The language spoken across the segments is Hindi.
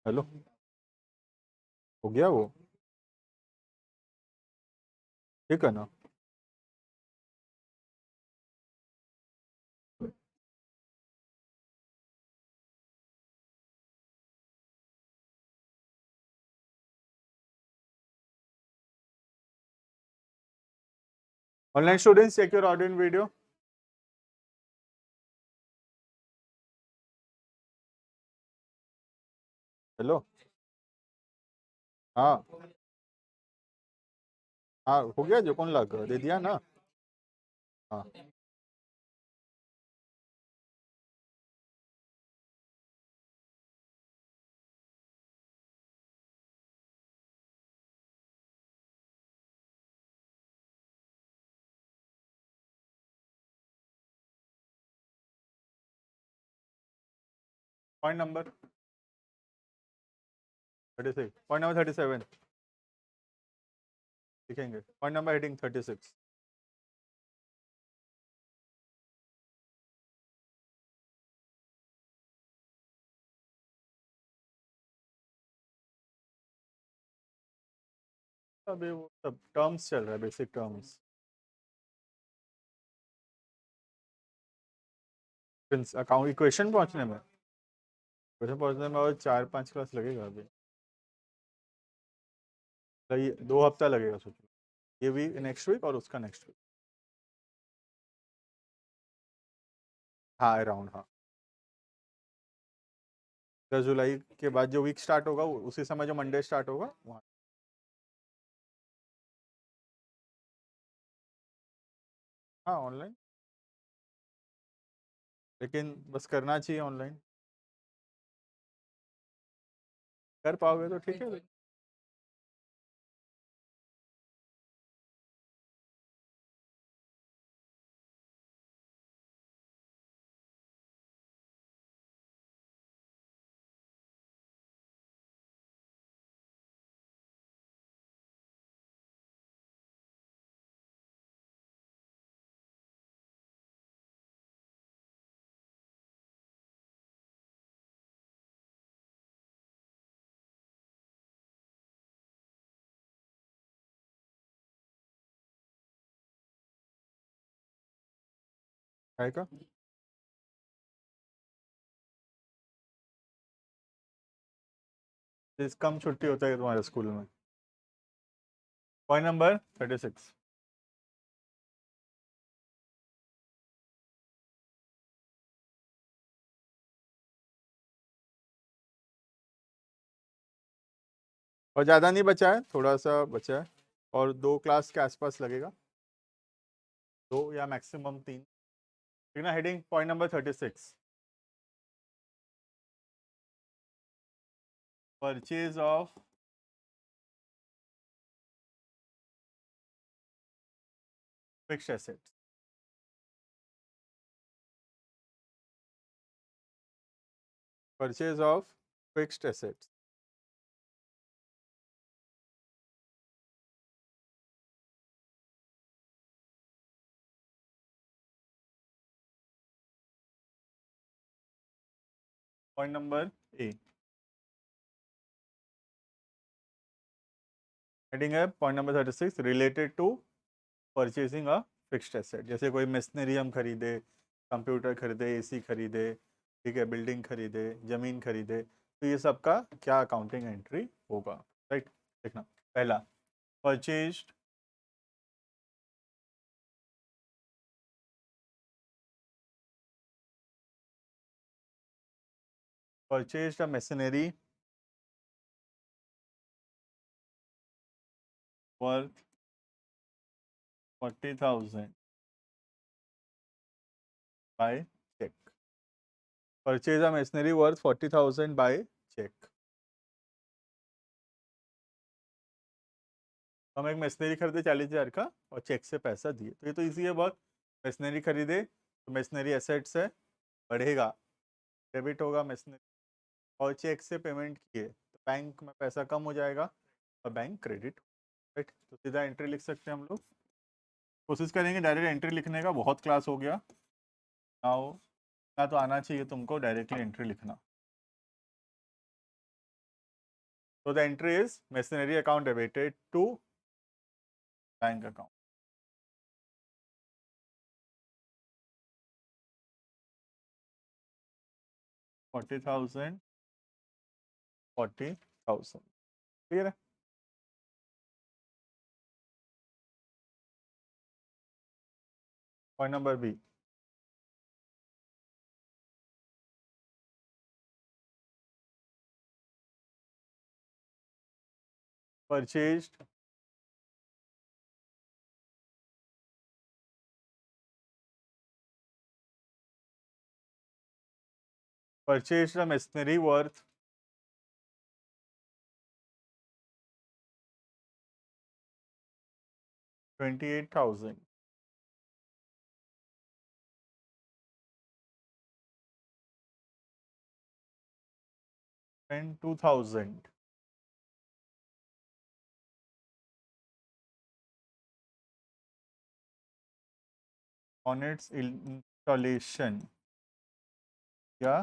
हेलो, हो गया वो? ठीक है ना? Online students check your audio in video. Hello. हाँ हाँ, हो गया जो कौन लग दे दिया ना। हाँ, पॉइंट नंबर 36, पॉइंट नंबर 37 लिखेंगे। Point number heading 36। अभी वो सब टर्म्स चल रहा है, बेसिक टर्म्स। अकाउंट इक्वेशन पहुंचने में, इक्वेशन पहुंचने में और 4-5 क्लास लगेगा अभी। तो ये 2 हफ्ता लगेगा सोचो, ये वीक, नेक्स्ट वीक और उसका नेक्स्ट वीक। हाँ, अराउंड, हाँ। 10 जुलाई के बाद जो वीक स्टार्ट होगा उसी समय जो मंडे स्टार्ट होगा वहाँ। हाँ, ऑनलाइन। लेकिन बस करना चाहिए ऑनलाइन। कर पाओगे तो ठीक है। है का? इस कम छुट्टी होता है तुम्हारे स्कूल में? Point number 36। और ज़्यादा नहीं बचा है, थोड़ा सा बचा है। और 2 क्लास के आसपास लगेगा, 2 या मैक्सिमम 3। ठीक ना? Heading point number 36। Purchase of fixed assets. Purchase of fixed assets. Point number A. Heading है point number 36, related to purchasing a fixed asset. जैसे कोई मशीनरी हम खरीदे, कंप्यूटर खरीदे, एसी खरीदे, ठीक है, बिल्डिंग खरीदे, ज़मीन खरीदे, तो ये सब का क्या अकाउंटिंग एंट्री होगा? राइट, देखना। पहला, purchase purchase a machinery worth 40,000 by cheque. Purchase a machinery worth 40,000 by cheque. हम एक मशीनरी खरीदे 40,000 का और चेक से पैसा दिए, तो ये तो इजी है बहुत। मशीनरी खरीदे तो मशीनरी एसेट्स है, बढ़ेगा, डेबिट होगा मशीनरी। और चेक से पेमेंट किए तो बैंक में पैसा कम हो जाएगा और बैंक क्रेडिट। राइट, तो सीधा एंट्री लिख सकते हैं हम लोग। कोशिश करेंगे डायरेक्ट एंट्री लिखने का, बहुत क्लास हो गया नाउ। ना तो आना चाहिए तुमको डायरेक्टली एंट्री लिखना। So the entry is machinery account debited to bank account. $40,000, $40,000. Clear है? Point number B, purchased a machinery worth $28,000 and $2,000 on its installation या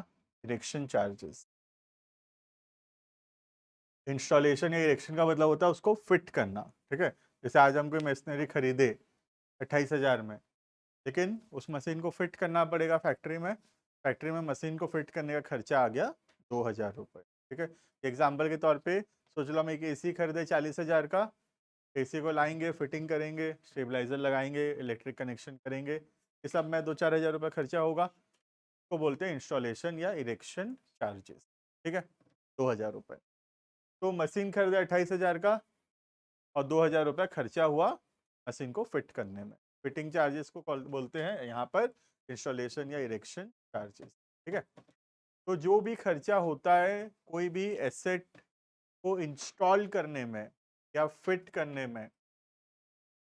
इरेक्शन चार्जेस। इंस्टॉलेशन या इरेक्शन का मतलब होता है उसको फिट करना, ठीक है। जैसे आज हम कोई मशीनरी खरीदे 28,000 में, लेकिन उस मशीन को फिट करना पड़ेगा फैक्ट्री में। फैक्ट्री में मशीन को फिट करने का खर्चा आ गया 2,000 रुपये, ठीक है। एग्जाम्पल के तौर पे सोच लो हम एक एसी खरीदे 40,000 का। एसी को लाएंगे, फिटिंग करेंगे, स्टेबलाइजर लगाएंगे, इलेक्ट्रिक कनेक्शन करेंगे, ये सब में 2-4 हज़ार रुपये खर्चा होगा। को बोलते हैं इंस्टॉलेशन या इरेक्शन चार्जेस, ठीक है। 2,000 रुपये। तो मशीन खरीदे 28,000 का और 2,000 रुपये खर्चा हुआ मशीन को फिट करने में। फिटिंग चार्जेस को बोलते हैं यहाँ पर इंस्टॉलेशन या इरेक्शन चार्जेस, ठीक है। तो जो भी खर्चा होता है कोई भी एसेट को इंस्टॉल करने में या फिट करने में,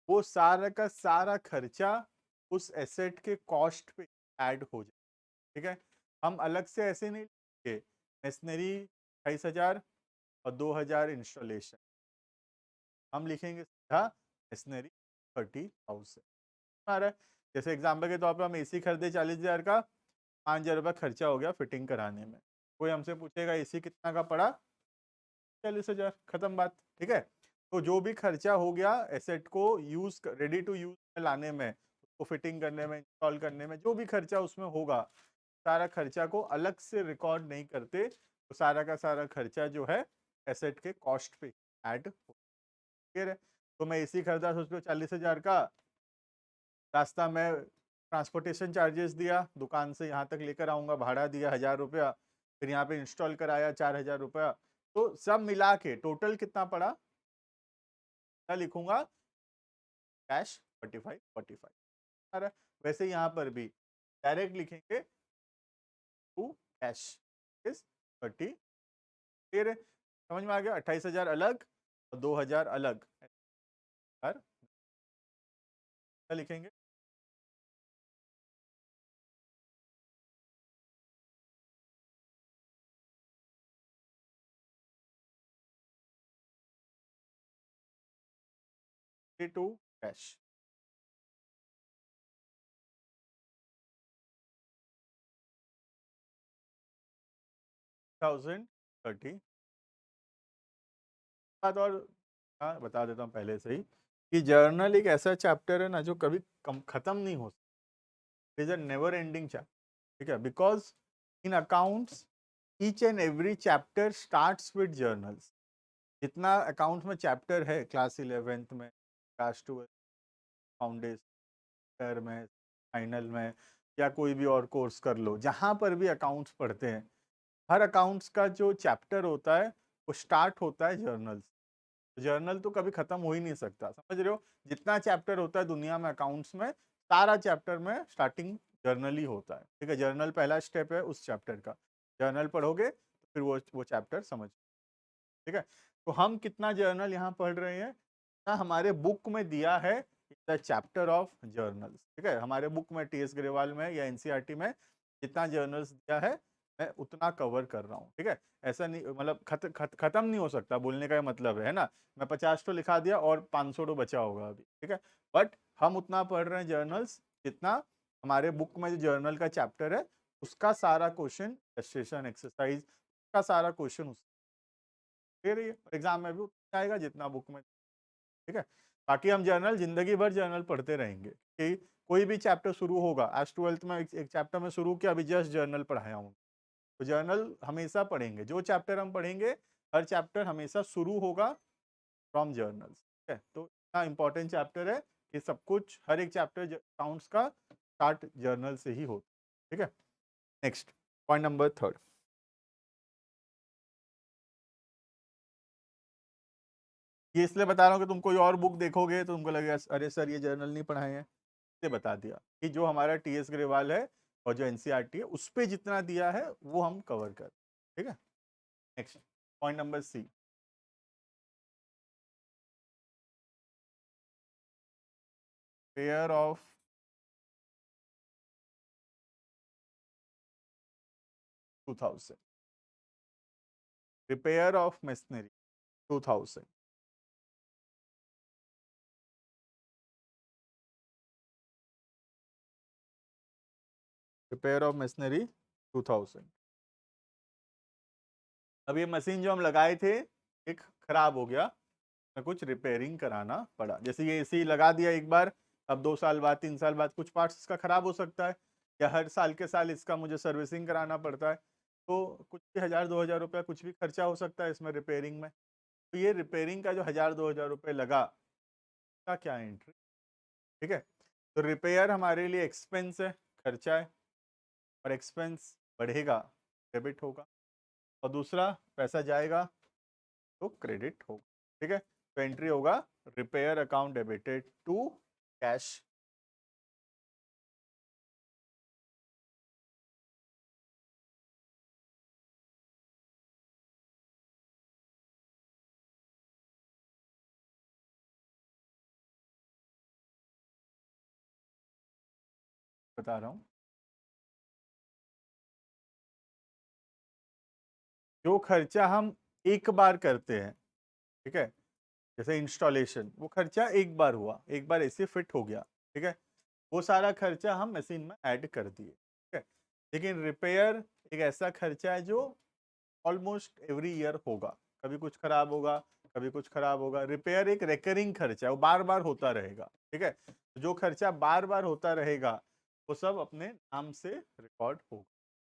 वो सारा का सारा खर्चा उस एसेट के कॉस्ट पे ऐड हो जाए, ठीक है। हम अलग से ऐसे नहीं लिखेंगे मशीनरी 28,000 और 2,000 इंस्टॉलेशन, हम लिखेंगे सीधा मशीनरी 30,000। आ रहा है? जैसे एग्जाम्पल के तौर पर हम एसी खरीदे 40,000 का, 5,000 रुपये खर्चा हो गया फिटिंग कराने में। कोई हमसे पूछेगा एसी कितना का पड़ा, 40,000, खत्म बात, ठीक है। तो जो भी खर्चा हो गया एसेट को यूज रेडी टू यूज में लाने में, उसको फिटिंग करने में, इंस्टॉल करने में, जो भी खर्चा उसमें होगा, सारा खर्चा को अलग से रिकॉर्ड नहीं करते, तो सारा का सारा खर्चा जो है एसेट के कॉस्ट पे ऐड हो। क्लियर है? तो मैं एसी खरीदा सोच लो 40,000 का, रास्ता में ट्रांसपोर्टेशन चार्जेस दिया, दुकान से यहाँ तक लेकर आऊँगा भाड़ा दिया 1,000 रुपया, फिर यहाँ पे इंस्टॉल कराया 4,000 रुपया, तो सब मिला के टोटल कितना पड़ा, क्या लिखूंगा, कैश 45 है। वैसे यहाँ पर भी डायरेक्ट लिखेंगे टू कैश इज 30। क्लियर है? समझ में आ गया? 28,000 अलग और 2,000 अलग, क्या लिखेंगे, टू कैश 1030। बात और हाँ बता देता हूँ पहले से ही कि जर्नल एक ऐसा चैप्टर है ना जो कभी खत्म नहीं हो सकता, is a never ending chapter, ठीक है। Because in accounts each and every chapter starts with journals. जितना अकाउंट्स में चैप्टर है क्लास 11th में, क्लास 12 फाउंडेशन में, फाइनल में, या कोई भी और कोर्स कर लो, जहाँ पर भी अकाउंट्स पढ़ते हैं, हर अकाउंट्स का जो चैप्टर होता है वो स्टार्ट होता है जर्नल से। जर्नल तो कभी खत्म हो ही नहीं सकता, समझ रहे हो? जितना चैप्टर होता है दुनिया में अकाउंट्स में, सारा चैप्टर में स्टार्टिंग जर्नल ही होता है, ठीक है। जर्नल पहला स्टेप है उस चैप्टर का, जर्नल पढ़ोगे तो फिर वो चैप्टर समझ, ठीक है। तो हम कितना जर्नल यहाँ पढ़ रहे हैं ना, हमारे बुक में दिया है द चैप्टर ऑफ जर्नल्स, ठीक है। हमारे बुक में टीएस ग्रेवाल में या एनसीईआरटी में जितना जर्नल्स दिया है मैं उतना कवर कर रहा हूँ, ठीक है। ऐसा नहीं मतलब खत्म नहीं हो सकता, बोलने का मतलब है ना। मैं 50 तो लिखा दिया और 500 तो बचा होगा अभी, ठीक है। बट हम उतना पढ़ रहे हैं जर्नल्स जितना हमारे बुक में जो जर्नल का चैप्टर है उसका सारा क्वेश्चन, एक्सरसाइज का सारा क्वेश्चन दे रही है, एग्जाम में भी उतना आएगा जितना बुक में, ठीक है। बाकी हम जर्नल जिंदगी भर जर्नल पढ़ते रहेंगे कि कोई भी चैप्टर शुरू होगा, आज 12th में एक चैप्टर में शुरू किया, अभी जस्ट जर्नल पढ़ाया हूँ, तो जर्नल हमेशा पढ़ेंगे, जो चैप्टर हम पढ़ेंगे हर चैप्टर हमेशा शुरू होगा फ्रॉम जर्नल, ठीक है। तो इतना इंपॉर्टेंट चैप्टर है कि सब कुछ हर एक चैप्टर अकाउंट्स का स्टार्ट जर्नल से ही हो, ठीक है। नेक्स्ट पॉइंट नंबर 3, ये इसलिए बता रहा हूँ कि तुम कोई और बुक देखोगे तो तुमको लगेगा अरे सर ये जर्नल नहीं पढ़ाए हैं, इसलिए बता दिया कि जो हमारा टीएस ग्रेवाल है और जो एनसीईआरटी है उस पे जितना दिया है वो हम कवर कर, ठीक है। Next point number C, pair of 2000, repair of machinery 2000, repair of machinery 2000। अब ये मशीन जो हम लगाए थे एक खराब हो गया, कुछ रिपेयरिंग कराना पड़ा, जैसे ये एसी लगा दिया एक बार, अब 2 साल बाद 3 साल बाद कुछ पार्ट्स इसका खराब हो सकता है, या हर साल के साल इसका मुझे सर्विसिंग कराना पड़ता है, तो कुछ भी 1000-2000 रुपया कुछ भी खर्चा हो सकता है इसमें रिपेयरिंग में। तो ये रिपेयरिंग का जो 1000-2000 रुपये लगा, का क्या एंट्री, ठीक है। तो रिपेयर हमारे लिए एक्सपेंस है, खर्चा है, और एक्सपेंस बढ़ेगा डेबिट होगा, और दूसरा पैसा जाएगा तो क्रेडिट होगा, ठीक है। तो एंट्री होगा repair account debited to cash. बता रहा हूँ, जो खर्चा हम एक बार करते हैं, ठीक है, जैसे इंस्टॉलेशन, वो खर्चा एक बार हुआ, एक बार ऐसे फिट हो गया, ठीक है, वो सारा खर्चा हम मशीन में ऐड कर दिए, ठीक है। लेकिन रिपेयर एक ऐसा खर्चा है जो ऑलमोस्ट एवरी ईयर होगा, कभी कुछ खराब होगा, कभी कुछ खराब होगा। रिपेयर एक रेकरिंग खर्चा है, वो बार बार होता रहेगा, ठीक है। जो खर्चा बार बार होता रहेगा वो सब अपने नाम से रिकॉर्ड होगा,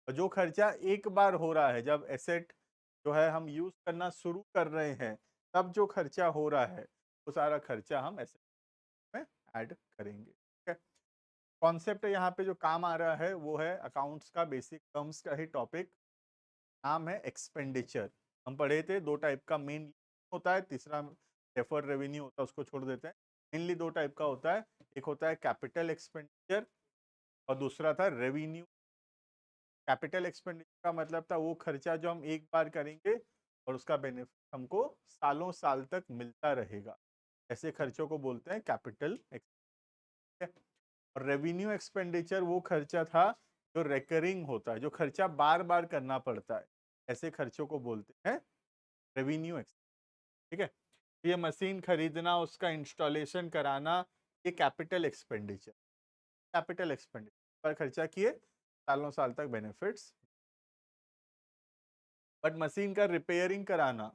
और जो खर्चा एक बार हो रहा है, जब एसेट जो है हम यूज करना शुरू कर रहे हैं, तब जो खर्चा हो रहा है वो सारा खर्चा हम एसेट में ऐड करेंगे, ठीक है। कॉन्सेप्ट यहाँ पे जो काम आ रहा है वो है अकाउंट्स का बेसिक टर्म्स का ही टॉपिक, नाम है एक्सपेंडिचर। हम पढ़े थे 2 टाइप का मेन होता है, तीसरा डेफर्ड रेवेन्यू होता है, उसको छोड़ देते हैं। मेनली 2 टाइप का होता है, एक होता है कैपिटल एक्सपेंडिचर और दूसरा था रेवेन्यू। कैपिटल एक्सपेंडिचर का मतलब था वो खर्चा जो हम एक बार करेंगे और उसका बेनिफिट हमको सालों साल तक मिलता रहेगा, ऐसे खर्चों को बोलते हैं कैपिटल एक्सपेंडिचर। और रेवेन्यू एक्सपेंडिचर वो खर्चा था जो रेकरिंग होता है, जो खर्चा बार बार करना पड़ता है, ऐसे खर्चों को बोलते हैं रेवेन्यू एक्सपेंडिचर, ठीक है। ये मशीन खरीदना, उसका इंस्टॉलेशन कराना, ये कैपिटल एक्सपेंडिचर, कैपिटल एक्सपेंडिचर पर खर्चा किए, सालों साल तक बेनिफिट्स। बट मशीन का रिपेयरिंग कराना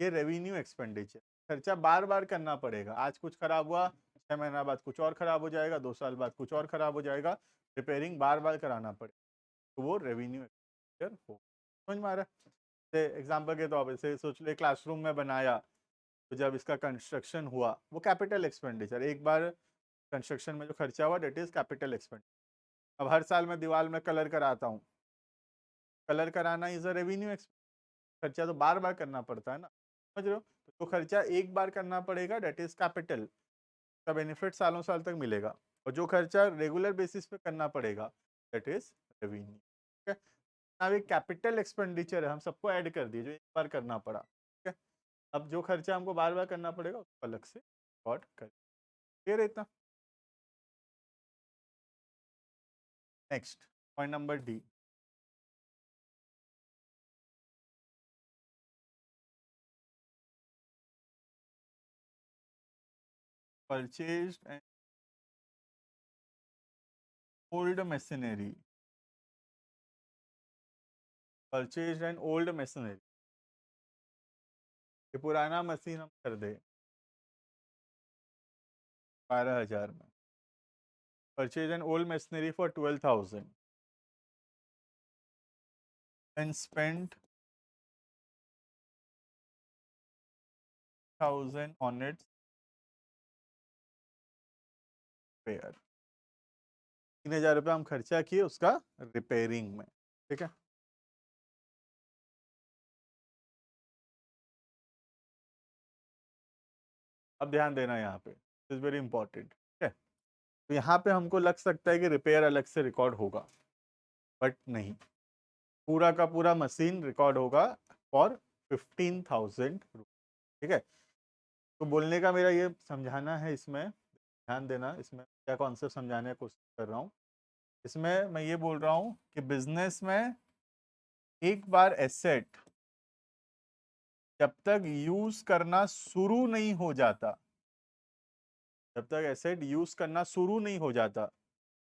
ये रेवेन्यू एक्सपेंडिचर, खर्चा बार बार करना पड़ेगा, आज कुछ खराब हुआ 6 महीना बाद कुछ और खराब हो जाएगा, 2 साल बाद कुछ और खराब हो जाएगा, रिपेयरिंग बार बार कराना पड़ेगा, तो वो रेवेन्यू एक्सपेंडिचर हो। समझ में आ रहा है? एग्जाम्पल के तौर पर से सोच ले क्लासरूम में बनाया, तो जब इसका कंस्ट्रक्शन हुआ वो कैपिटल एक्सपेंडिचर, एक बार कंस्ट्रक्शन में जो खर्चा हुआ डेट इज कैपिटल एक्सपेंडिचर। अब हर साल मैं दीवार में कलर कराता हूँ, कलर कराना इज अ रेवेन्यू एक्सपेंडिचर, खर्चा तो बार बार करना पड़ता है ना, समझ रहे हो। तो खर्चा एक बार करना पड़ेगा डेट इज कैपिटल, का बेनिफिट सालों साल तक मिलेगा, और जो खर्चा रेगुलर बेसिस पे करना पड़ेगा दैट इज रेवेन्यू, ठीक है। अब एक कैपिटल एक्सपेंडिचर है, हम सबको ऐड कर दिए जो एक बार करना पड़ा, ठीक है। अब जो खर्चा हमको बार बार करना पड़ेगा उसको अलग से रिकॉर्ड कर, क्लियर है इतना। Next point number D, purchased and old machinery, purchased and old machinery, ये पुराना मशीन हम कर दे 12,000 में। Purchase an old machinery for 12,000 and spend 1,000 on it's repair. 3,000 रुपये हम खर्चा किए उसका रिपेयरिंग में, ठीक है। अब ध्यान देना यहाँ पे, इज वेरी इंपॉर्टेंट, ठीक है। तो यहाँ पे हमको लग सकता है कि रिपेयर अलग से रिकॉर्ड होगा, बट नहीं, पूरा का पूरा मशीन रिकॉर्ड होगा फॉर 15,000 रुपीज, ठीक है। तो बोलने का मेरा ये समझाना है, इसमें ध्यान देना, इसमें क्या कॉन्सेप्ट समझाने की कोशिश कर रहा हूँ। इसमें मैं ये बोल रहा हूँ कि बिजनेस में एक बार एसेट जब तक यूज करना शुरू नहीं हो जाता, जब तक एसेट यूज करना शुरू नहीं हो जाता,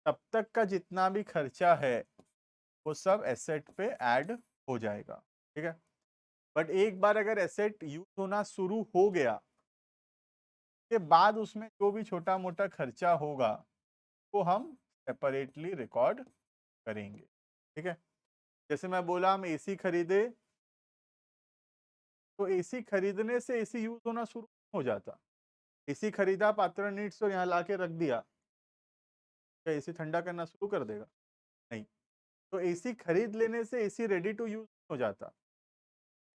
तब तक का जितना भी खर्चा है वो सब एसेट पे ऐड हो जाएगा, ठीक है। बट एक बार अगर एसेट यूज होना शुरू हो गया के बाद उसमें जो भी छोटा मोटा खर्चा होगा वो हम सेपरेटली रिकॉर्ड करेंगे, ठीक है। जैसे मैं बोला हम एसी खरीदे, तो एसी खरीदने से एसी यूज होना शुरू हो जाता। एसी खरीदा, पात्र नीड्स तो यहाँ ला के रख दिया, क्या एसी ठंडा करना शुरू कर देगा? नहीं। तो एसी खरीद लेने से एसी रेडी टू यूज हो जाता,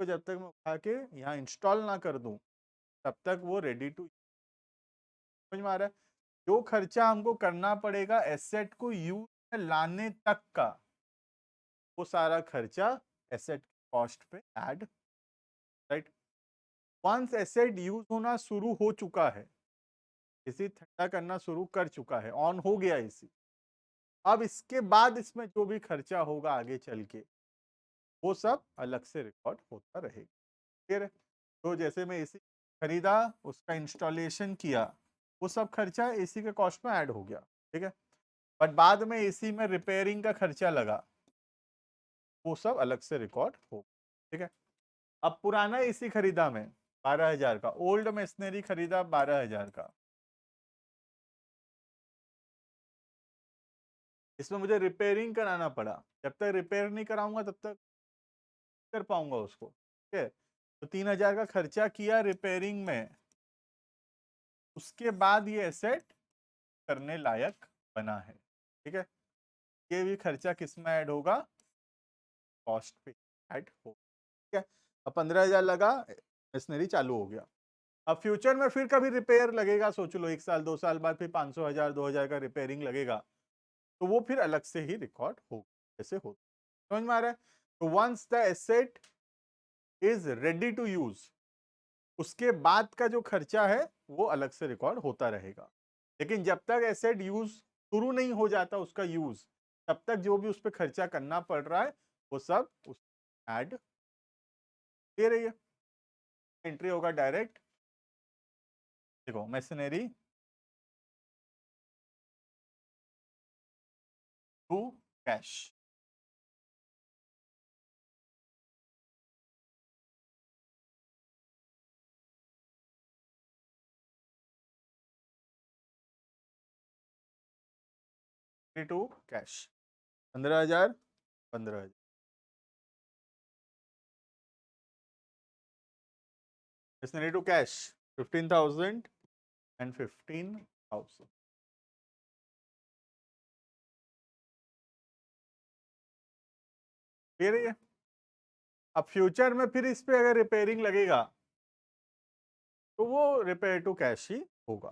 तो जब तक मैं उठा के यहाँ इंस्टॉल ना कर दूं तब तक वो रेडी टू, समझ में आ रहा है? जो खर्चा हमको करना पड़ेगा एसेट को यूज में लाने तक का, वो सारा खर्चा एसेट कॉस्ट पे add, right. Once asset use होना शुरू हो चुका है, एसी ठंडा करना शुरू कर चुका है, ऑन हो गया एसी, अब इसके बाद इसमें जो भी खर्चा होगा आगे चल के वो सब अलग से रिकॉर्ड होता रहेगा, फिर तो जैसे मैं एसी खरीदा, उसका इंस्टॉलेशन किया, वो सब खर्चा एसी के कॉस्ट में ऐड हो गया, ठीक है। बट बाद में एसी में रिपेयरिंग का खर्चा लगा, वो सब अलग से रिकॉर्ड हो, ठीक है। अब पुराना एसी खरीदा मैं 12,000 का, ओल्ड मशीनरी खरीदा 12,000 का, इसमें मुझे रिपेयरिंग कराना पड़ा, जब तक रिपेयर नहीं कराऊंगा तब तक कर पाऊंगा उसको, ठीक है। तो 3,000 का खर्चा किया रिपेयरिंग में, उसके बाद ये एसेट करने लायक बना है, ठीक है। ये भी खर्चा किस में ऐड होगा? कॉस्ट पे ऐड हो, ठीक है। अब 15,000 लगा, मशीनरी चालू हो गया। अब फ्यूचर में फिर कभी रिपेयर लगेगा, सोच लो 1 साल 2 साल बाद फिर 500,000 2,000 का रिपेयरिंग लगेगा, तो वो फिर अलग से ही रिकॉर्ड होगा, जैसे हो, समझ में आ रहा है? तो once the asset is ready to use, उसके बाद का जो खर्चा है वो अलग से रिकॉर्ड होता रहेगा। लेकिन जब तक एसेट यूज शुरू नहीं हो जाता उसका यूज, तब तक जो भी उस पर खर्चा करना पड़ रहा है वो सब उस ऐड दे रही है। एंट्री होगा डायरेक्ट, देखो machinery to cash, to cash 15,000 15,000, machinery to cash 15,000 and 15,000, दे रही है। अब फ्यूचर में फिर इस पे अगर रिपेयरिंग लगेगा तो वो रिपेयर टू कैश ही होगा।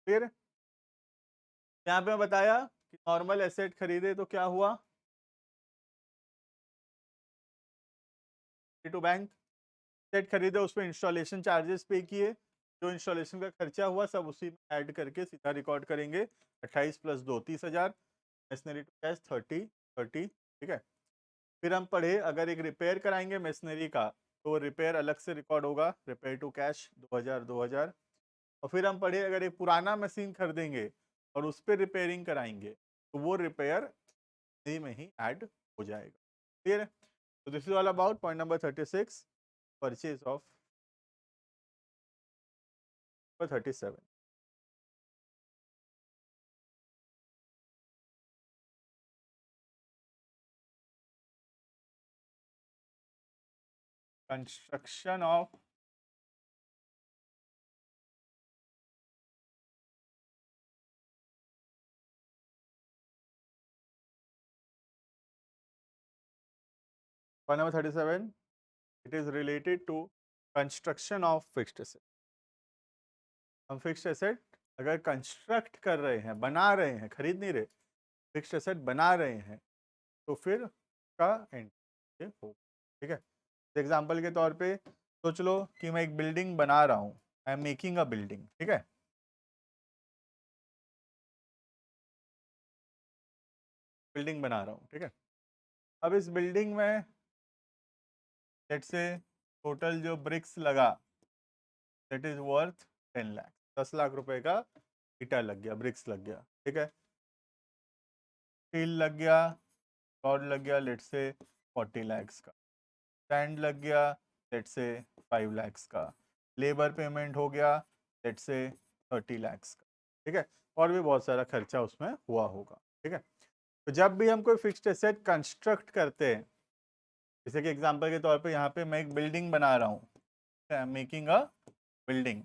फिर यहाँ पे मैं बताया कि नॉर्मल एसेट खरीदे तो क्या हुआ, टू बैंक, सेट खरीदे उस पर इंस्टॉलेशन चार्जेस पे किए, जो इंस्टॉलेशन का खर्चा हुआ सब उसी में ऐड करके सीधा रिकॉर्ड करेंगे, 28 प्लस 2 30,000, मशीनरी टू कैश 30 30, ठीक है। फिर हम पढ़े अगर एक रिपेयर कराएंगे मशीनरी का तो रिपेयर अलग से रिकॉर्ड होगा, रिपेयर टू कैश 2,000 2,000। और फिर हम पढ़े अगर एक पुराना मशीन खरीदेंगे और उस पर रिपेयरिंग कराएंगे तो वो रिपेयर में ही ऐड हो जाएगा, क्लियर है? तो this is all about point number 36, purchase of 37 construction of one number 37 it is related to construction of fixed asset. हम फिक्स्ड एसेट अगर कंस्ट्रक्ट कर रहे हैं, बना रहे हैं, खरीद नहीं रहे, फिक्स्ड एसेट बना रहे हैं, तो फिर का एंड हो, ठीक है। एग्जाम्पल के तौर पे सोच लो कि मैं एक बिल्डिंग बना रहा हूँ, I am making a building, ठीक है। बिल्डिंग बना रहा हूँ, ठीक है। अब इस बिल्डिंग में लेट्स से टोटल जो ब्रिक्स लगा that is worth 10 lakh, 10 lakh रुपए का ईटा लग गया, ब्रिक्स लग गया, ठीक है। स्टील लग गया, रॉड लग गया लेट्स से 40 लाख का, सैंड लग गया लेट्स से 5 लाख का, लेबर पेमेंट हो गया लेट्स से 30 लाख का, ठीक है। और भी बहुत सारा खर्चा उसमें हुआ होगा, ठीक है। तो जब भी हम कोई फिक्स्ड एसेट कंस्ट्रक्ट करते हैं, जैसे कि एग्जांपल के तौर पे यहाँ पे मैं एक बिल्डिंग बना रहा हूँ, I am making a building,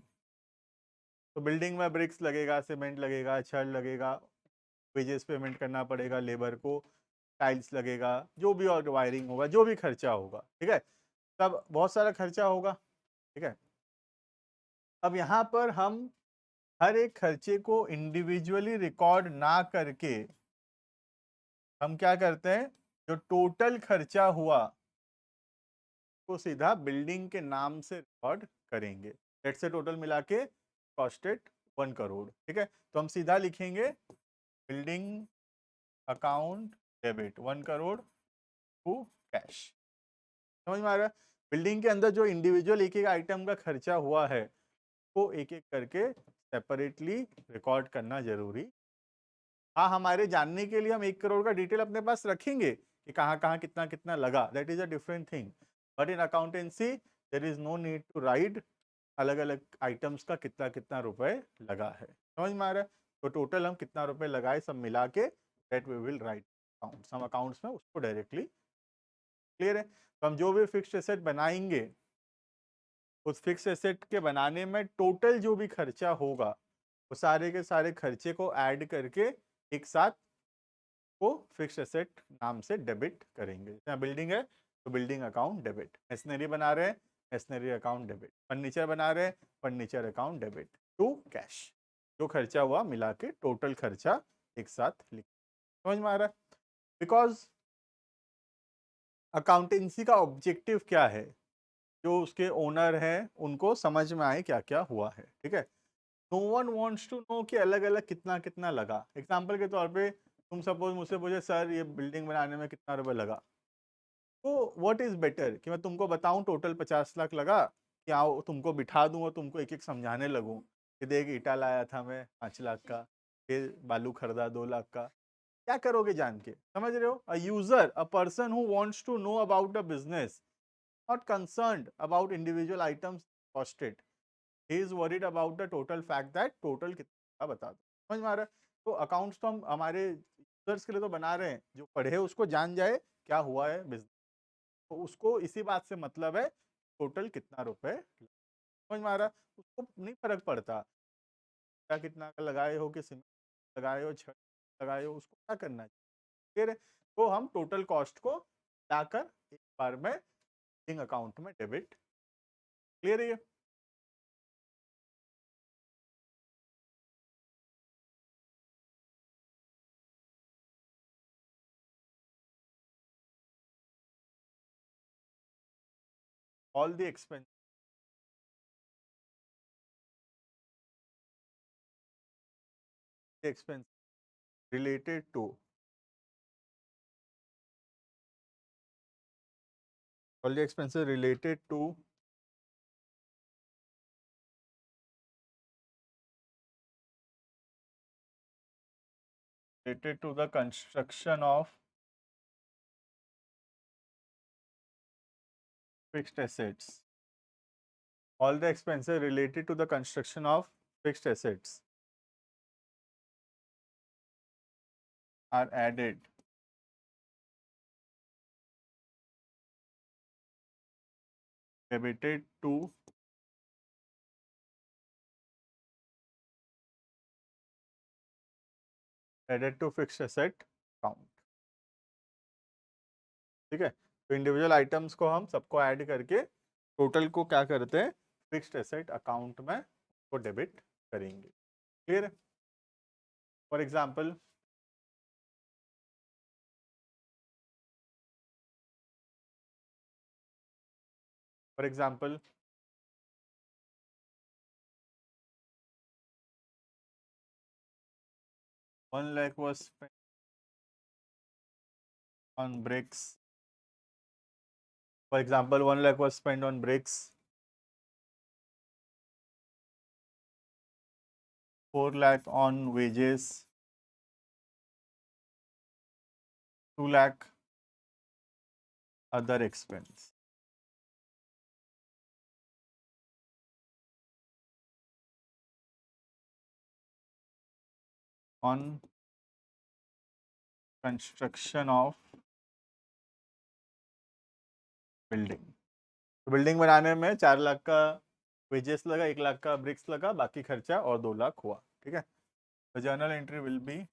तो बिल्डिंग में ब्रिक्स लगेगा, सीमेंट लगेगा, छड़ लगेगा, वेजेस पेमेंट करना पड़ेगा लेबर को, टाइल्स लगेगा, जो भी और वायरिंग होगा, जो भी खर्चा होगा, ठीक है। तब बहुत सारा खर्चा होगा, ठीक है। अब यहाँ पर हम हर एक खर्चे को इंडिविजुअली रिकॉर्ड ना करके हम क्या करते हैं, जो टोटल खर्चा हुआ को सीधा बिल्डिंग के नाम से रिकॉर्ड करेंगे। लेट्स से टोटल मिला के कॉस्टेड 1 करोड़, ठीक है। तो हम सीधा लिखेंगे building account debit 1 crore to cash. समझ में आ रहा है? बिल्डिंग के अंदर जो इंडिविजुअल एक एक आइटम का खर्चा हुआ है वो एक एक करके सेपरेटली रिकॉर्ड करना जरूरी। हाँ, हमारे जानने के लिए हम 1 करोड़ का डिटेल अपने पास रखेंगे कि कहाँ कहाँ कितना कितना लगा, that is a different thing. But in accountancy there is no need to write अलग अलग आइटम्स का कितना कितना रुपए लगा है। समझ में आ रहा है? तो टोटल हम कितना रुपए लगाए सब मिला के that we will write accounts, हम अकाउंट्स में उसको डायरेक्टली, क्लियर है? तो हम जो भी फिक्स्ड एसेट बनाएंगे उस फिक्स एसेट के बनाने में टोटल जो भी खर्चा होगा वो सारे के सारे खर्चे को ऐड करके एक साथ को फिक्स एसेट नाम से डेबिट करेंगे। जैसे बिल्डिंग है तो बिल्डिंग अकाउंट डेबिट, मशीनरी बना रहे हैं मशीनरी अकाउंट डेबिट, फर्नीचर बना रहे हैं furniture account debit to cash. जो खर्चा हुआ मिला के टोटल खर्चा एक साथ लिख, समझ में आ रहा है? बिकॉज अकाउंटेंसी का ऑब्जेक्टिव क्या है, जो उसके ओनर हैं उनको समझ में आए क्या क्या हुआ है, ठीक है। No one wants to know कि अलग अलग कितना कितना लगा। एग्जाम्पल के तौर पे तुम सपोज मुझसे पूछे सर ये बिल्डिंग बनाने में कितना रुपए लगा, तो व्हाट इज बेटर कि मैं तुमको बताऊं टोटल 50 लाख लगा, कि आओ तुमको बिठा दूं और तुमको एक एक समझाने लगूं कि देख ईटा लाया था मैं 5 लाख का, फिर बालू खरीदा 2 लाख का। क्या करोगे जान के, समझ रहे हो? A user, a person who wants to know about the business, not concerned about individual items costed, he is worried about the total fact that total कितना बता दो। समझ में आ रहा है? तो अकाउंट्स तो हम हमारे यूजर्स के लिए तो बना रहे हैं, जो पढ़े उसको जान जाए क्या हुआ है बिजनेस, तो उसको इसी बात से मतलब है टोटल कितना रुपए। समझ में आ रहा है? उसको नहीं फर्क पड़ता क्या कितना का लगाए हो कि सीमेंट लगाए हो छत लगाए हो, उसको क्या करना चाहिए, फिर तो हम टोटल कॉस्ट को लाकर एक बार में अकाउंट में डेबिट, क्लियर है ये? All the expense related to all the expenses related to the construction of fixed assets, all the expenses related to the construction of fixed assets are added debited to fixed asset account. ठीक है, तो इंडिविजुअल आइटम्स को हम सबको ऐड करके टोटल को क्या करते हैं, फिक्स्ड एसेट अकाउंट में को डेबिट करेंगे. क्लियर है? For example for example 1 lakh was spent on bricks. For example, 1 lakh was spent on bricks. 4 lakh on wages. 2 lakh other expense. On construction of building. तो बिल्डिंग बनाने में 4 लाख का वेजेस लगा, 1 लाख का ब्रिक्स लगा, बाकी खर्चा और 2 लाख हुआ. ठीक है, तो journal entry will be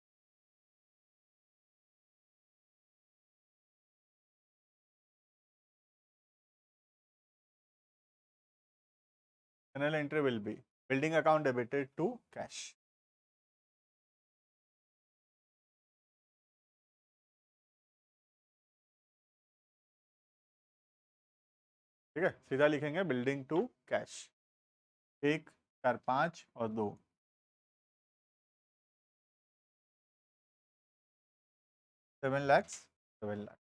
building account debited to cash. ठीक है, सीधा लिखेंगे बिल्डिंग टू कैश. 1 4 5 और 2. 7 lakhs 7 लाख.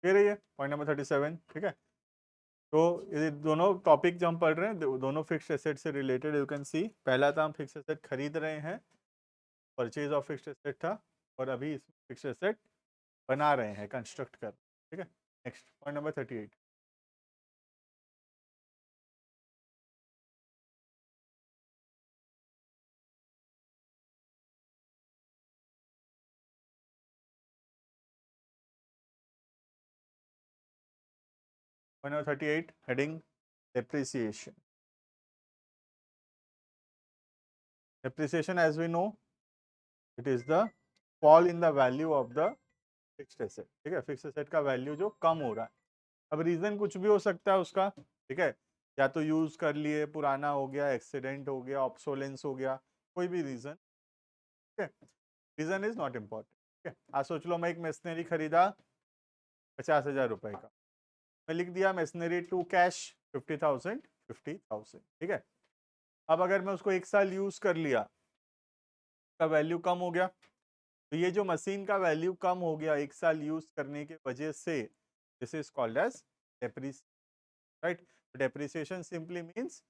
ये रही है पॉइंट नंबर 37. ठीक है, तो ये दोनों टॉपिक जो हम पढ़ रहे हैं दोनों फिक्स्ड एसेट से रिलेटेड. यू कैन सी पहला था हम फिक्स्ड एसेट खरीद रहे हैं, परचेज ऑफ फिक्स्ड एसेट था, और अभी फिक्स्ड एसेट बना रहे हैं, कंस्ट्रक्ट कर. ठीक है, next point number 38. Point number 38 heading depreciation. Depreciation, as we know, it is the fall in the value of the fixed asset. ठीक है, फिक्स एसेट का वैल्यू जो कम हो रहा है. अब रीजन कुछ भी हो सकता है उसका. ठीक है, या तो यूज कर लिए, पुराना हो गया, एक्सीडेंट हो गया, ऑब्सोलेंस हो गया, कोई भी रीजन. ठीक है, रीजन इज नॉट इम्पॉर्टेंट. ठीक है, आज सोच लो मैं एक मशीनरी खरीदा 50,000 रुपए का, मैं लिख दिया मशीनरी टू कैश 50,000 50,000. ठीक है, अब अगर मैं उसको 1 साल यूज कर लिया, का वैल्यू कम हो गया, तो ये जो मशीन का वैल्यू कम हो गया 1 साल यूज करने के वजह से, this is called as depreciation. Right, depreciation simply means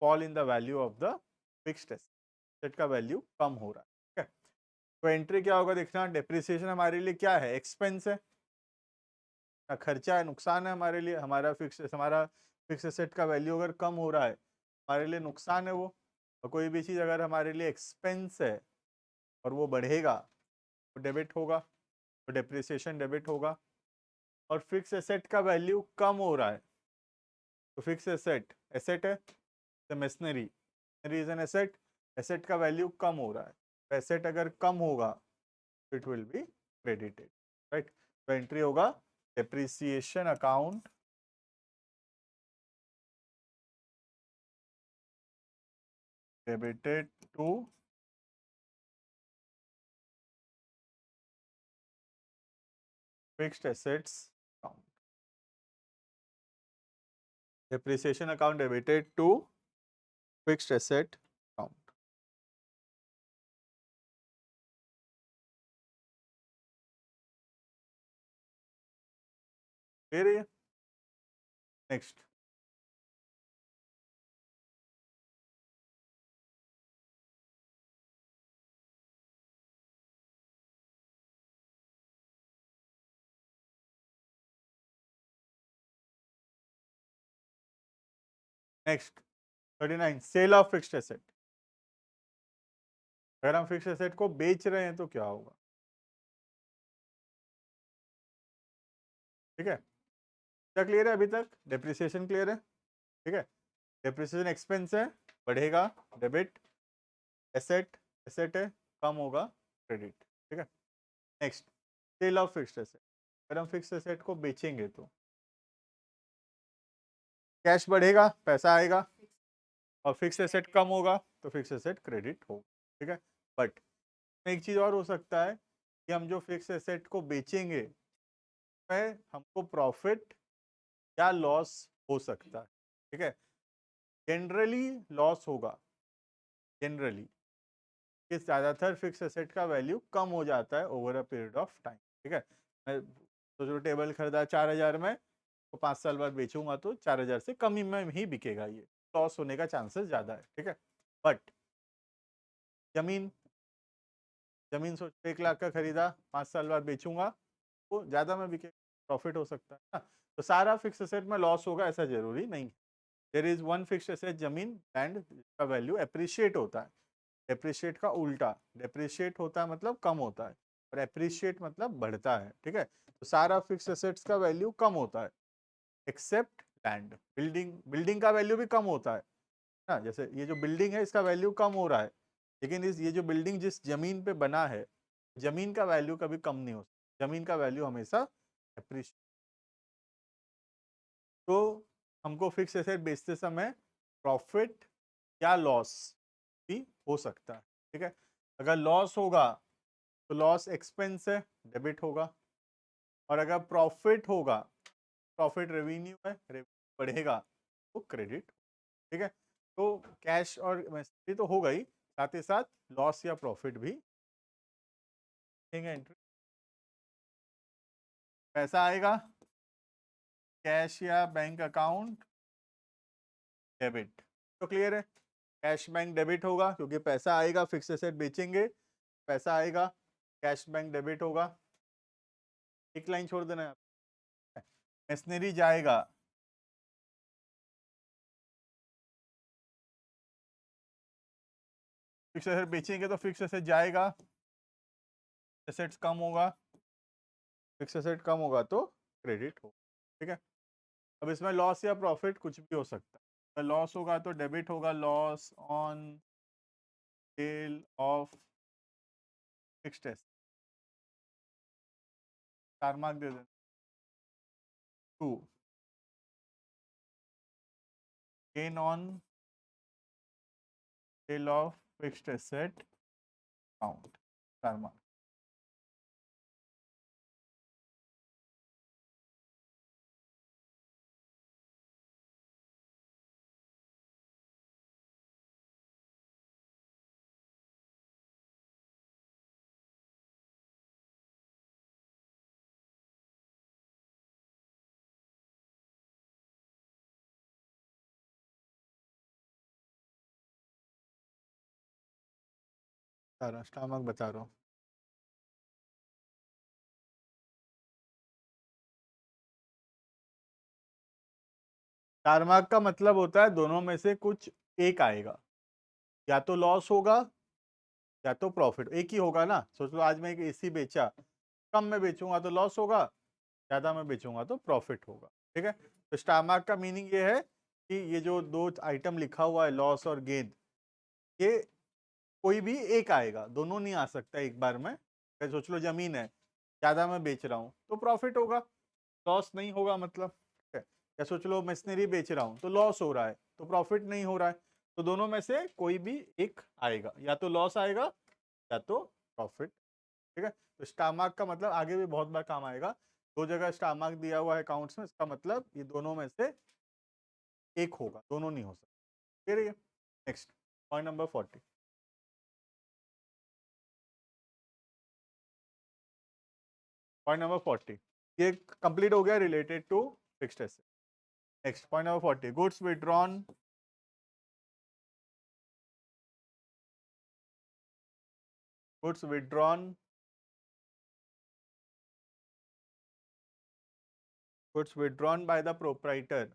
fall in the value of the fixed asset का वैल्यू कम हो रहा है. ठीक है, तो एंट्री क्या होगा देखना. डेप्रिसिएशन हमारे लिए क्या है, एक्सपेंस है, खर्चा है, नुकसान है हमारे लिए. हमारा फिक्स एसेट का वैल्यू अगर कम हो रहा है, हमारे लिए नुकसान है वो. और कोई भी चीज़ अगर हमारे लिए एक्सपेंस है और वो बढ़ेगा तो डेबिट होगा, तो डेप्रिसिएशन डेबिट होगा. और फिक्स एसेट का वैल्यू कम हो रहा है, तो फिक्स एसेट एसेट है, तो machinery is an asset, asset का वैल्यू कम हो रहा है, तो एसेट अगर कम होगा it will be credited. Right, तो एंट्री होगा depreciation account debited to fixed assets account. Depreciation account debited to fixed asset account. clear है? Next next 39 sale of fixed asset. अगर हम फिक्स्ड एसेट को बेच रहे हैं तो क्या होगा? ठीक है, क्या क्लियर है अभी तक? डेप्रिसिएशन क्लियर है? ठीक है, डेप्रिसिएशन एक्सपेंस है, बढ़ेगा डेबिट, एसेट एसेट है, कम होगा क्रेडिट। ठीक है, next sale of fixed asset. अगर हम फिक्स्ड एसेट को बेचेंगे तो कैश बढ़ेगा, पैसा आएगा, और फिक्स्ड एसेट कम होगा तो फिक्स्ड एसेट क्रेडिट होगा। ठीक है, बट एक चीज और हो सकता है कि हम जो फिक्स्ड एसेट को बेचेंगे उसमें हमको प्रॉफिट या लॉस हो सकता है। ठीक है, जनरली लॉस होगा, जनरली कि ज़्यादातर फिक्स एसेट का वैल्यू कम हो जाता है over a period of time. ठीक है, मैं तो जो टेबल खरीदा 4,000 में, तो 5 साल बाद बेचूंगा तो 4,000 से कम ही में ही बिकेगा, ये लॉस होने का चांसेस ज़्यादा है। ठीक है, बट जमीन जमीन सोच 1 लाख का खरीदा, 5 साल बाद बेचूंगा तो ज़्यादा में बिके, प्रॉफिट हो सकता है ना। तो सारा फिक्स एसेट में लॉस होगा ऐसा जरूरी नहीं। There is one fix asset जमीन लैंड का वैल्यू एप्रिशिएट होता है। डेप्रिशिएट का उल्टा, डेप्रिशिएट होता है मतलब कम होता है, और एप्रिशिएट मतलब बढ़ता है। ठीक है, तो सारा फिक्स एसेट्स का वैल्यू कम होता है एक्सेप्ट लैंड। बिल्डिंग का वैल्यू भी कम होता है ना, जैसे ये जो बिल्डिंग है इसका वैल्यू कम हो रहा है, लेकिन ये जो बिल्डिंग जिस जमीन पे बना है, जमीन का वैल्यू कभी कम नहीं हो सकता, जमीन का वैल्यू हमेशा एप्रिशिएट। तो हमको फिक्स एसेट बेचते समय प्रॉफिट या लॉस भी हो सकता है। ठीक है, अगर लॉस होगा तो लॉस एक्सपेंस है, डेबिट होगा, और अगर प्रॉफिट होगा, प्रॉफिट रेवेन्यू है, रेवेन्यू बढ़ेगा तो क्रेडिट। ठीक है, तो कैश और इन्वेंटरी तो हो गई, साथ ही साथ लॉस या प्रॉफिट भी एंट्री। पैसा आएगा कैश या बैंक अकाउंट, डेबिट। तो क्लियर है, कैश बैंक डेबिट होगा क्योंकि पैसा आएगा, फिक्स एसेट बेचेंगे, पैसा आएगा, कैश बैंक डेबिट होगा। एक लाइन छोड़ देना है, मशीनरी जाएगा, फिक्स एसेट बेचेंगे तो फिक्स एसेट जाएगा, एसेट्स कम होगा, फिक्स एसेट कम होगा तो क्रेडिट हो। ठीक है, अब इसमें लॉस या प्रॉफिट कुछ भी हो सकता है। लॉस होगा तो डेबिट होगा, loss on sale of fixed asset, 4 mark दे देना। 2 gain on sale of fixed asset account, 4 mark. Star mark बता रहा हूँ। स्टार मार्क का मतलब होता है दोनों में से कुछ एक आएगा, या तो लॉस होगा या तो प्रॉफिट, एक ही होगा ना। सोच लो आज मैं एक एसी बेचा, कम में बेचूंगा तो लॉस होगा, ज्यादा में बेचूंगा तो प्रॉफिट होगा। ठीक है, तो स्टार मार्क का मीनिंग ये है कि ये जो दो आइटम लिखा हुआ है लॉस और गेन, ये कोई भी एक आएगा, दोनों नहीं आ सकता एक बार में। अगर सोच लो जमीन है, ज्यादा में बेच रहा हूँ तो प्रॉफिट होगा, लॉस नहीं होगा मतलब। ठीक है, या सोच लो मशीनरी बेच रहा हूँ तो लॉस हो रहा है तो प्रॉफिट नहीं हो रहा है, तो दोनों में से कोई भी एक आएगा, या तो लॉस आएगा या तो प्रॉफिट। ठीक है, तो स्टार मार्क का मतलब आगे भी बहुत बार काम आएगा। 2 जगह स्टार मार्क दिया हुआ है अकाउंट्स में, इसका मतलब ये दोनों में से एक होगा, दोनों नहीं हो सकता। ठीक है, next point number 40। Point number 40 ये कंप्लीट हो गया related to fixed asset. Next point number 40, goods withdrawn, goods withdrawn, goods withdrawn by the proprietor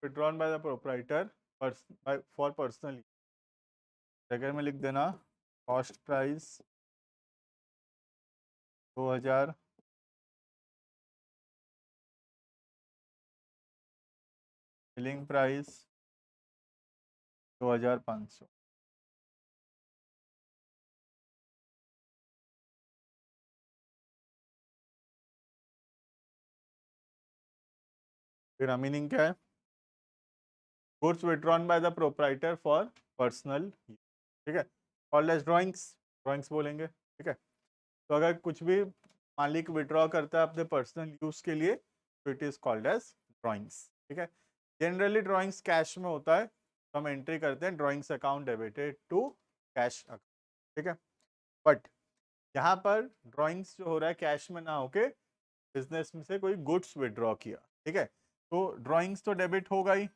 withdrawn by the proprietor for personal, जगह में लिख देना कॉस्ट प्राइस 2000, सेलिंग प्राइस 2500। फिर मीनिंग क्या है? Goods withdrawn by the proprietor for personal, ठीक है, कॉल्ड एज ड्राइंग्स, ड्राइंग्स बोलेंगे, ठीक है। तो अगर कुछ भी मालिक विड्रॉ करता है अपने पर्सनल यूज के लिए तो it is called as drawings, ठीक है। जनरली ड्राइंग्स कैश में होता है, तो हम एंट्री करते हैं drawings account debited to cash account, ठीक है। बट यहाँ पर ड्राइंग्स जो हो रहा है कैश में ना होके बिजनेस में से कोई गुड्स विड्रॉ किया, ठीक है, तो ड्राइंग्स तो डेबिट होगा ही,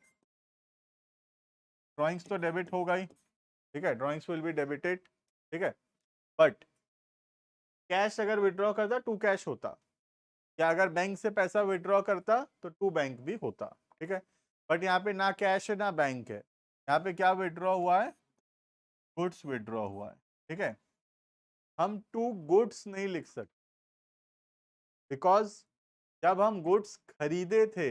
ड्राइंग्स तो डेबिट होगा ही, ठीक है, ड्राइंग्स विल बी डेबिटेड, ठीक है। बट कैश अगर विड्रॉ करता टू कैश होता, या अगर बैंक से पैसा विड्रॉ करता तो टू बैंक भी होता, ठीक है। बट यहाँ पे ना कैश है ना बैंक है, यहाँ पे क्या विड्रॉ हुआ है? गुड्स विड्रॉ हुआ है, ठीक है। हम टू गुड्स नहीं लिख सकते बिकॉज जब हम गुड्स खरीदे थे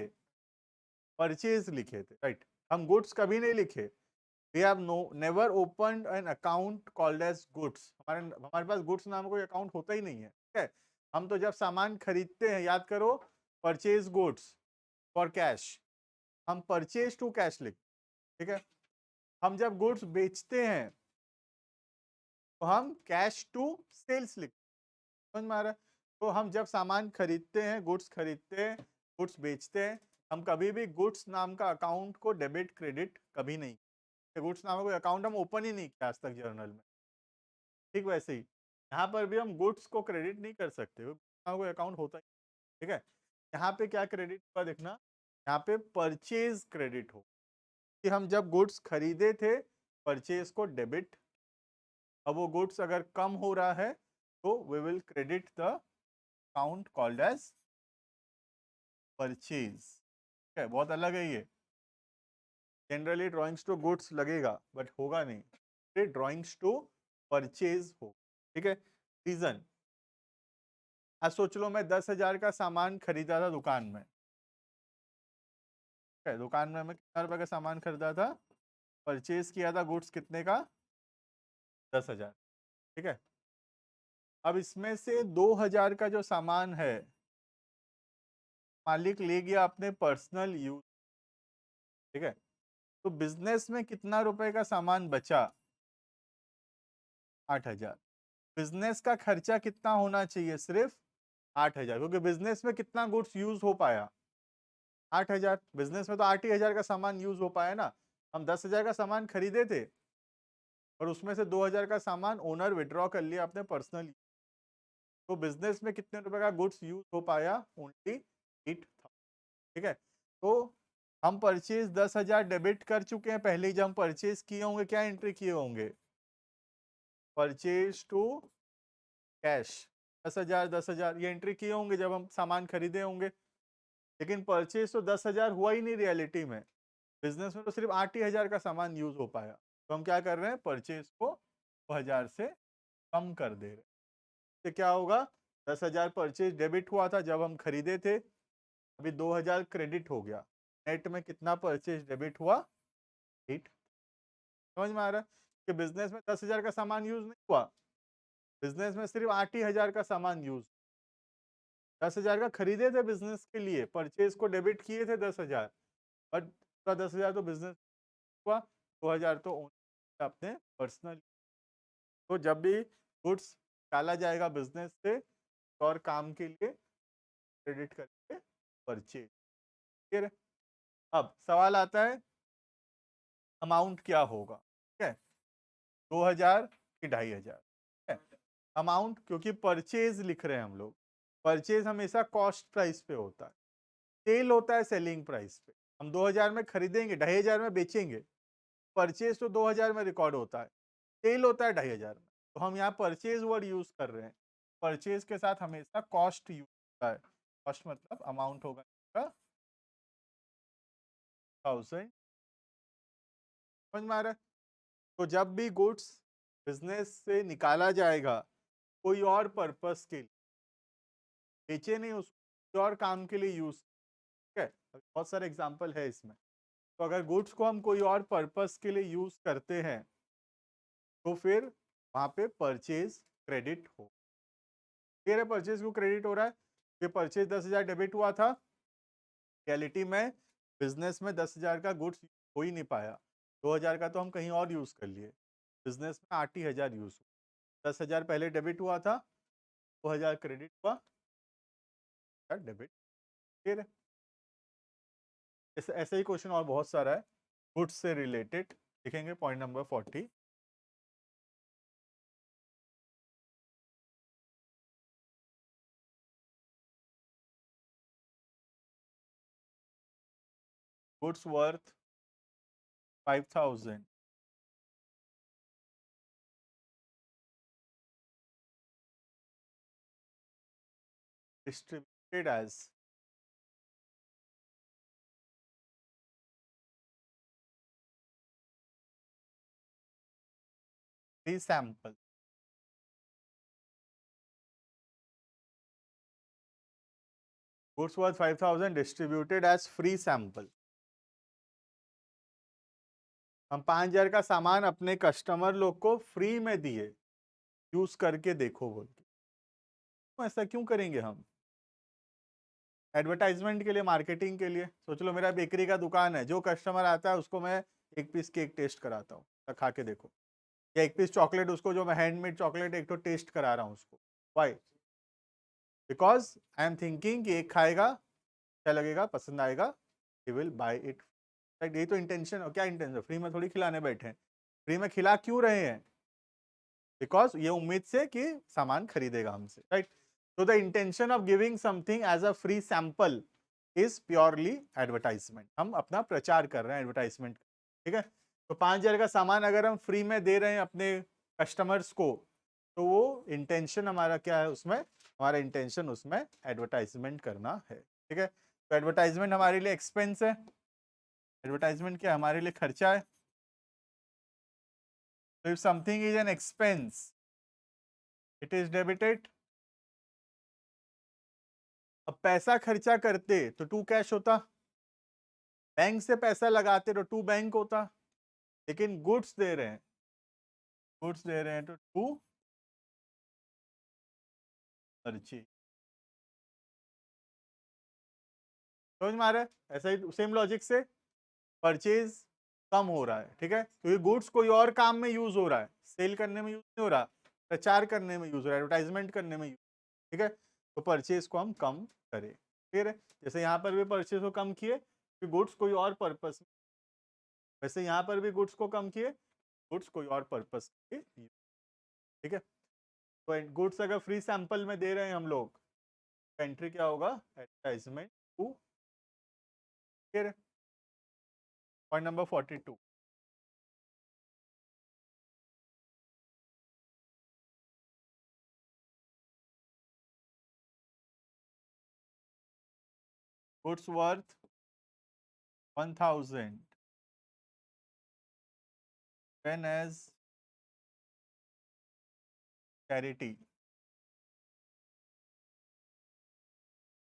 परचेज लिखे थे, राइट, हम गुड्स कभी नहीं लिखे। We have no never opened an account called as goods, हमारे पास गुड्स नाम का कोई अकाउंट होता ही नहीं है, ठीक है। हम तो जब सामान खरीदते हैं, याद करो, परचेज गुड्स फॉर कैश, हम परचेज टू कैश लिखते, ठीक है। हम जब गुड्स बेचते हैं तो हम कैश टू सेल्स लिखते, समझ में आ रहा है? तो हम जब सामान खरीदते हैं, गुड्स खरीदते हैं, गुड्स बेचते हैं, हम कभी भी गुड्स नाम का अकाउंट को डेबिट क्रेडिट कभी नहीं, गुड्स नाम का कोई अकाउंट हम ओपन ही नहीं किया आज तक जर्नल में, ठीक वैसे ही यहाँ पर भी हम गुड्स को क्रेडिट नहीं कर सकते, कोई अकाउंट होता ही, ठीक है। यहाँ पे क्या क्रेडिट हुआ देखना, यहाँ पे परचेज क्रेडिट हो कि हम जब गुड्स खरीदे थे परचेज को डेबिट, अब वो गुड्स अगर कम हो रहा है तो we will credit the account called as purchase, ठीक है, बहुत अलग है ये। जनरली ड्राइंग्स टू गुड्स लगेगा बट होगा नहीं, ड्राइंग्स टू परचेज हो, ठीक है। रीजन, आज सोच लो मैं 10,000 का सामान खरीदा था दुकान में, ठीक है, दुकान में मैं कितना रुपए का सामान खरीदा था, परचेज किया था गुड्स कितने का, 10,000, ठीक है। अब इसमें से 2,000 का जो सामान है मालिक ले गया अपने पर्सनल यूज, ठीक है, तो बिजनेस में कितना रुपए का सामान बचा, 8,000। बिजनेस का खर्चा कितना होना चाहिए, सिर्फ 8,000, क्योंकि बिजनेस में कितना गुड्स यूज हो पाया, 8,000। बिजनेस में तो 8,000 का सामान यूज हो पाया ना, हम 10,000 का सामान खरीदे थे और उसमें से 2,000 का सामान ओनर विड्रॉ कर लिया अपने पर्सनल, तो बिजनेस में कितने रुपए का गुड्स यूज हो पाया, ओनली 8,000, ठीक है। तो हम परचेज 10,000 डेबिट कर चुके हैं पहले ही, जब हम परचेज किए होंगे क्या एंट्री किए होंगे, परचेज टू कैश, 10,000 10,000 ये एंट्री किए होंगे जब हम सामान खरीदे होंगे, लेकिन परचेज तो 10,000 हुआ ही नहीं रियलिटी में, बिजनेस में तो सिर्फ 8,000 का सामान यूज हो पाया, तो हम क्या कर रहे हैं, परचेज को 2,000 से कम कर दे रहे हैं। तो क्या होगा, 10,000 परचेज डेबिट हुआ था जब हम खरीदे थे, अभी 2,000 क्रेडिट हो गया, नेट में कितना परचेज डेबिट हुआ, 8। समझ में आ रहा है कि बिजनेस में 10,000 का सामान यूज नहीं हुआ, बिजनेस में सिर्फ 8,000 का सामान यूज, 10,000 का खरीदे थे बिजनेस के लिए, परचेज को डेबिट किए थे 10,000, बट पूरा 10,000 तो बिजनेस हुआ, 2,000 तो अपने पर्सनल। तो जब भी गुड्स डाला जाएगा बिजनेस से और काम के लिए क्रेडिट करके परचेज, ठीक है। अब सवाल आता है अमाउंट क्या होगा, ठीक है, 2,000 कि 2,500, ठीक है। अमाउंट क्योंकि परचेज लिख रहे हैं हम लोग, परचेज हमेशा कॉस्ट प्राइस पे होता है, सेल होता है सेलिंग प्राइस पे। हम 2,000 में खरीदेंगे 2,500 में बेचेंगे, परचेज तो 2,000 में रिकॉर्ड होता है, सेल होता है 2,500 में, तो हम यहाँ परचेज वर्ड यूज कर रहे हैं, परचेज के साथ हमेशा कॉस्ट यूज होता है, कॉस्ट मतलब अमाउंट होगा, 1000, समझ में आ रहा है? तो जब भी गुड्स बिजनेस से निकाला जाएगा कोई और पर्पस के लिए, बेचे नहीं उसको, कोई और काम के लिए यूज, ठीक है, बहुत सारे एग्जांपल है इसमें। तो अगर गुड्स को हम कोई और पर्पस के लिए यूज करते हैं तो फिर वहां पे परचेज क्रेडिट हो, फिर परचेज को क्रेडिट हो रहा है। ये परचेज 10,000 डेबिट हुआ था, रियलिटी में बिजनेस में 10,000 का गुड्स हो ही नहीं पाया, 2,000 का तो हम कहीं और यूज कर लिए, बिजनेस में 8,000 यूज हुआ, 10,000 पहले डेबिट हुआ था, 2,000 क्रेडिट हुआ, डेबिट। फिर ऐसे ही क्वेश्चन और बहुत सारा है गुड्स से रिलेटेड, लिखेंगे point number 40। Goods worth 5,000 distributed as free sample, goods worth 5,000 distributed as free sample। हम 5,000 का सामान अपने कस्टमर लोग को फ्री में दिए, यूज करके देखो बोल के। तो ऐसा क्यों करेंगे हम? एडवर्टाइजमेंट के लिए, मार्केटिंग के लिए। सोच लो मेरा बेकरी का दुकान है, जो कस्टमर आता है उसको मैं एक पीस केक टेस्ट कराता हूँ, खा के देखो, या एक पीस चॉकलेट उसको, जो मैं हैंडमेड चॉकलेट एक तो टेस्ट करा रहा हूँ उसको। Why? Because I am thinking कि एक खाएगा, क्या लगेगा, पसंद आएगा, he will buy it. Right, यही तो इंटेंशन है। क्या इंटेंशन? फ्री में थोड़ी खिलाने बैठे हैं, फ्री में खिला क्यों रहे हैं? बिकॉज ये उम्मीद से कि सामान खरीदेगा हमसे, राइट। तो the intention of giving something as a free sample is purely advertisement. हम अपना प्रचार कर रहे हैं, एडवर्टाइजमेंट, ठीक है। तो 5,000 का सामान अगर हम फ्री में दे रहे हैं अपने कस्टमर्स को, तो वो इंटेंशन हमारा क्या है उसमें? हमारा इंटेंशन उसमें एडवर्टाइजमेंट करना है, ठीक है। तो एडवर्टाइजमेंट हमारे लिए एक्सपेंस है, एडवर्टाइजमेंट क्या हमारे लिए खर्चा है। तो if something is an expense it is debited. अब पैसा खर्चा करते तो टू कैश होता, बैंक से पैसा लगाते तो टू बैंक होता, लेकिन गुड्स दे रहे हैं, गुड्स दे रहे हैं तो टू पर्ची। समझ में आ रहा है? ऐसा ही सेम लॉजिक से परचेज कम हो रहा है, ठीक है, क्योंकि गुड्स कोई और काम में यूज हो रहा है, सेल करने में यूज नहीं हो रहा, प्रचार करने में यूज हो रहा है, एडवर्टाइजमेंट करने में यूज, ठीक है। तो परचेज को हम कम करें, फिर जैसे यहाँ पर भी परचेज को कम किए कि गुड्स कोई और पर्पस, वैसे यहाँ पर भी गुड्स को कम किए, गुड्स कोई और पर्पस के लिए, ठीक है। तो गुड्स अगर फ्री सैंपल में दे रहे हैं हम लोग, एंट्री क्या होगा? Advertisement to. फिर point number 42, goods worth 1,000 when as charity,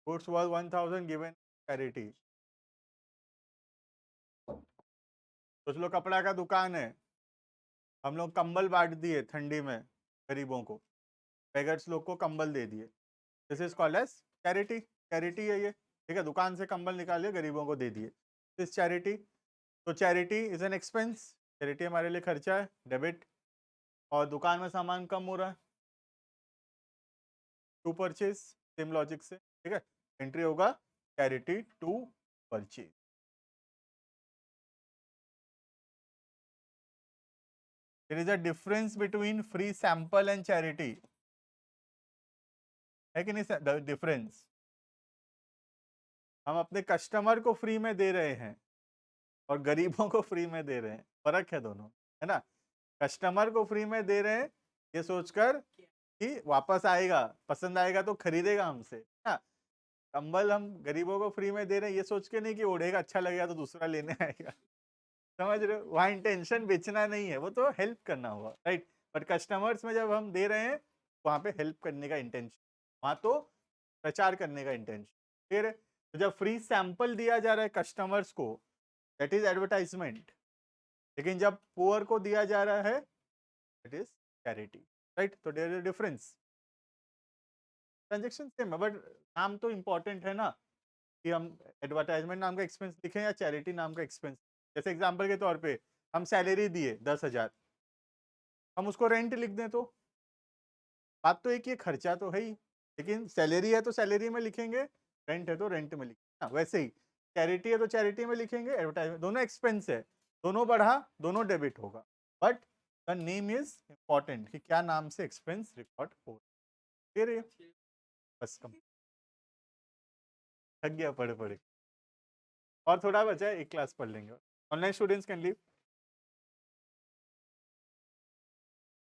goods worth 1,000 given charity। सोच लो कपड़ा का दुकान है, हम लोग कंबल बांट दिए ठंडी में गरीबों को, बेगर्स लोग को कंबल दे दिए, this is called as charity. Charity है ये, ठीक है, दुकान से कंबल निकाले गरीबों को दे दिए, दिस चैरिटी। तो charity is an expense, charity हमारे लिए खर्चा है, डेबिट। और दुकान में सामान कम हो रहा है, टू परचेज, सेम लॉजिक से, ठीक है, एंट्री होगा charity to purchase. There is a difference between free sample and charity, है कि नहीं डिफरेंस? हम अपने कस्टमर को फ्री में दे रहे हैं और गरीबों को फ्री में दे रहे हैं, फर्क है दोनों, है ना। कस्टमर को फ्री में दे रहे हैं ये सोचकर कि वापस आएगा, पसंद आएगा तो खरीदेगा हमसे, है ना। कंबल हम गरीबों को फ्री में दे रहे हैं ये सोच के नहीं कि ओढ़ेगा अच्छा लगेगा तो दूसरा लेने आएगा। समझ रहे हो? वहाँ इंटेंशन बेचना नहीं है, वो तो हेल्प करना हुआ, राइट? बट कस्टमर्स में जब हम दे रहे हैं, वहाँ पे हेल्प करने का इंटेंशन, वहाँ तो प्रचार करने का इंटेंशन। फिर तो जब फ्री सैंपल दिया जा रहा है कस्टमर्स को, दैट इज एडवर्टाइजमेंट। लेकिन जब पुअर को दिया जा रहा है, दैट इज चैरिटी, राइट? तो there is difference. Transaction same है, बट नाम तो इम्पोर्टेंट है ना, कि हम एडवर्टाइजमेंट नाम का एक्सपेंस लिखें या चैरिटी नाम का एक्सपेंस। जैसे एग्जांपल के तौर पे हम सैलरी दिए 10,000, हम उसको रेंट लिख दें तो बात तो एक ही है, खर्चा तो है ही, लेकिन सैलरी है तो सैलरी में लिखेंगे, रेंट है तो रेंट में लिखेंगे। वैसे ही चैरिटी है तो चैरिटी में लिखेंगे, एडवर्टाइजमेंट, दोनों एक्सपेंस है, दोनों बढ़ा दोनों डेबिट होगा, but the name is important कि क्या नाम से एक्सपेंस रिकॉर्ड हो। फिर ये बस कम थक गया पढ़े पढ़े, और थोड़ा बचा है, एक क्लास पढ़ लेंगे। Online students can leave.